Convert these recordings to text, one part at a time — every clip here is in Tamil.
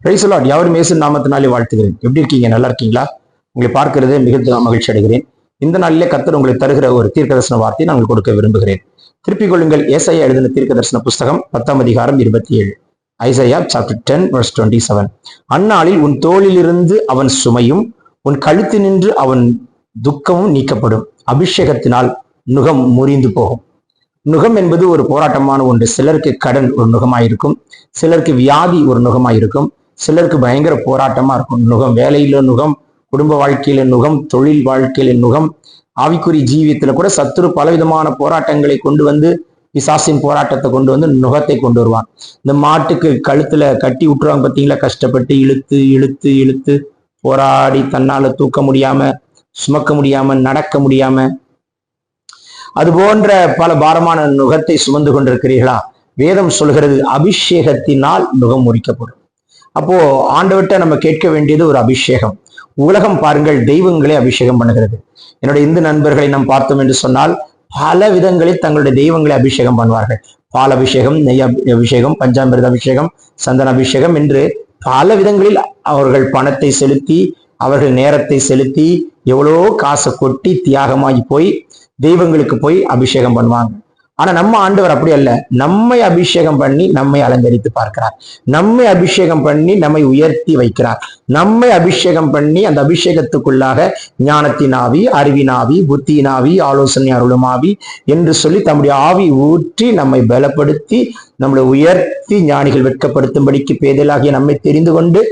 Praise the Lord. யாவரும் இயேசு நாமத்தினாலே வாழ்த்துகிறேன். எப்படி இருக்கீங்க? நல்லா இருக்கீங்களா? உங்களை பார்க்கிறது மிகுந்த மகிழ்ச்சி அடைகிறேன். இந்த நாளிலே கர்த்தர் உங்களுக்கு தருகிற ஒரு தீர்க்கதரிசன வார்த்தையை நான் கொடுக்க விரும்புகிறேன். திருப்பிக் கொள்ளுங்கள். ஏசாயா எழுதின தீர்க்கதரிசன புஸ்தகம் 10ஆம் அதிகாரம் 27. Isaiah chapter 10 verse 27. அந்நாளில் உன் தோளிலிருந்து அவன் சுமையும் உன் கழுத்து நின்று அவன் துக்கமும் நீக்கப்படும். அபிஷேகத்தினால் நுகம் முறிந்து போகும். நுகம் என்பது ஒரு போராட்டமான ஒன்று. சிலருக்கு கடன் ஒரு நுகமாயிருக்கும், சிலருக்கு வியாதி ஒரு நுகமாயிருக்கும், சிலருக்கு பயங்கர போராட்டமா இருக்கும். நுகம், வேலையில நுகம், குடும்ப வாழ்க்கையில நுகம், தொழில் வாழ்க்கையில நுகம், ஆவிக்குறி ஜீவியத்துல கூட சத்துரு பலவிதமான போராட்டங்களை கொண்டு வந்து, பிசாசின் போராட்டத்தை கொண்டு வந்து நுகத்தை கொண்டு வருவான். இந்த மாட்டுக்கு கழுத்துல கட்டி விட்டுருவாங்க பார்த்தீங்களா? கஷ்டப்பட்டு இழுத்து இழுத்து இழுத்து போராடி தன்னால தூக்க முடியாம, சுமக்க முடியாம, நடக்க முடியாம, அது போன்ற பல பாரமான நுகத்தை சுமந்து கொண்டிருக்கிறீர்களா? வேதம் சொல்கிறது அபிஷேகத்தினால் நுகம் முறிக்கப்படும். அப்போ ஆண்டவர்கிட்ட நம்ம கேட்க வேண்டியது ஒரு அபிஷேகம். உலகம் பாருங்கள், தெய்வங்களை அபிஷேகம் பண்ணுகிறது. என்னுடைய இந்து நண்பர்களை நாம் பார்த்தோம் என்று சொன்னால் பல விதங்களில் தங்களுடைய தெய்வங்களை அபிஷேகம் பண்ணுவார்கள். பால் அபிஷேகம், நெய் அபிஷேகம், பஞ்சாமிர்த அபிஷேகம், சந்தன அபிஷேகம் என்று பல விதங்களில் அவர்கள் பணத்தை செலுத்தி, அவர்கள் நேரத்தை செலுத்தி, எவ்வளோ காசை கொட்டி தியாகமாகி போய் தெய்வங்களுக்கு போய் அபிஷேகம் பண்ணுவாங்க. ஆனா நம்ம ஆண்டவர் அப்படி அல்ல. நம்மை அபிஷேகம் பண்ணி நம்மை அலங்கரித்து பார்க்கிறார். நம்மை அபிஷேகம் பண்ணி நம்மை உயர்த்தி வைக்கிறார். நம்மை அபிஷேகம் பண்ணி அந்த அபிஷேகத்துக்குள்ளாக ஞானத்தின் ஆவி, அறிவின் ஆவி, புத்தியின் ஆவி, ஆலோசனை அருளும் ஆவி என்று சொல்லி தம்முடைய ஆவி ஊற்றி நம்மை பலப்படுத்தி நம்மளை உயர்த்தி ஞானிகள் வெட்கப்படுத்தும்படிக்கு பேதலாகிய நம்மை தெரிந்து கொண்டு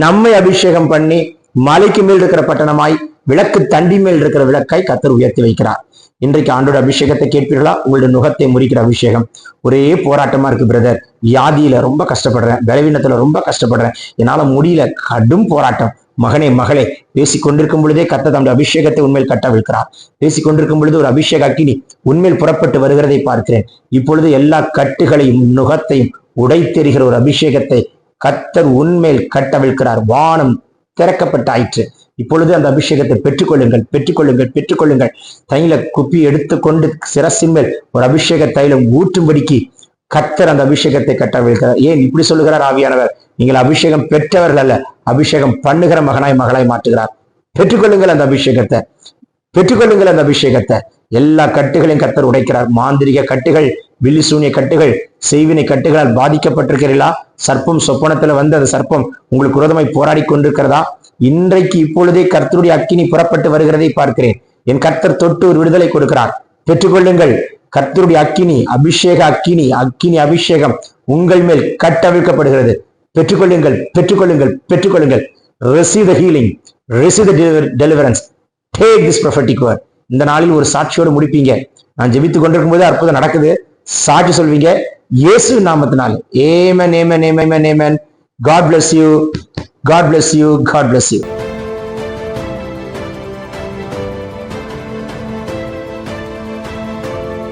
நம்மை அபிஷேகம் பண்ணி மலைக்கு மேல் இருக்கிற பட்டணமாய், விளக்கு தண்டி மேல் இருக்கிற விளக்காய் கர்த்தர் உயர்த்தி வைக்கிறார். இன்றைக்கு ஆண்டோட அபிஷேகத்தை கேட்பீர்களா? உங்களுடைய நுகத்தை முறிக்கிற அபிஷேகம். ஒரே போராட்டமா இருக்கு பிரதர், வியாதியில ரொம்ப கஷ்டப்படுறேன், பலவீனத்துல ரொம்ப கஷ்டப்படுறேன், என்னால முடியல, கடும் போராட்டம். மகனே மகளே, பேசிக்கொண்டிருக்கும் பொழுதே கர்த்தர் தம்முடைய அபிஷேகத்தை உண்மையில் கட்டவிழ்க்கிறார். பேசிக்கொண்டிருக்கும் பொழுது ஒரு அபிஷேக அக்கினி உண்மையில் புறப்பட்டு வருகிறதை பார்க்கிறேன். இப்பொழுது எல்லா கட்டுகளையும் நுகத்தையும் உடைத்தெறிகிற ஒரு அபிஷேகத்தை கர்த்தர் உண்மையில் கட்டவிழ்க்கிறார். வானம் திறக்கப்பட்டாயிற்று. இப்பொழுது அந்த அபிஷேகத்தை பெற்றுக்கொள்ளுங்கள், பெற்றுக்கொள்ளுங்கள், பெற்றுக்கொள்ளுங்கள். தைல குப்பி எடுத்துக்கொண்டு சிரசின் மேல் ஒரு அபிஷேக தைலம் ஊற்றும்படிக்கு கர்த்தர் அந்த அபிஷேகத்தை கட்டவிழ்க்கிறார். ஏன் இப்படி சொல்லுகிறார் ஆவியானவர்? நீங்கள் அபிஷேகம் பெற்றவர்கள் அல்ல, அபிஷேகம் பண்ணுகிற மகனாய் மகளாய் மாற்றுகிறார். பெற்றுக்கொள்ளுங்கள் அந்த அபிஷேகத்தை, பெற்றுக்கொள்ளுங்கள் அந்த அபிஷேகத்தை. எல்லா கட்டுகளையும் கர்த்தர் உடைக்கிறார். மாந்திரிக கட்டுகள், வில்லி சூனிய கட்டுகள், செய்வினை கட்டுகளால் பாதிக்கப்பட்டிருக்கிறீர்களா? சர்ப்பம் சொப்பனத்துல வந்து அந்த சர்ப்பம் உங்களுக்கு விரோதமாய் போராடி கொண்டிருக்கிறதா? இன்றைக்கு இப்பொழுதே கர்த்தருடைய அக்கினி புறப்பட்டு வருகிறதை பார்க்கிறேன். என் கர்த்தர் தொட்டு ஒரு விடுதலை கொடுக்கிறார். பெற்றுக்கொள்ளுங்கள். கர்த்தருடைய அக்கினி, அபிஷேக அக்கினி, அக்கினி அபிஷேகம் உங்கள் மேல் கட்டவிழ்க்கப்படுகிறது. பெற்றுக்கொள்ளுங்கள், பெற்றுக்கொள்ளுங்கள், பெற்றுக்கொள்ளுங்கள். Receive the healing, receive the deliverance, take this prophetic word. இந்த நாளில் ஒரு சாட்சியோடு முடிப்பீங்க. நான் ஜெபித்துக் கொண்டிருக்கும் போது அற்புதம் நடக்குது, சாட்சி சொல்வீங்க இயேசு நாமத்தினால. Amen, amen, amen, amen. God bless you. God bless you. God bless you.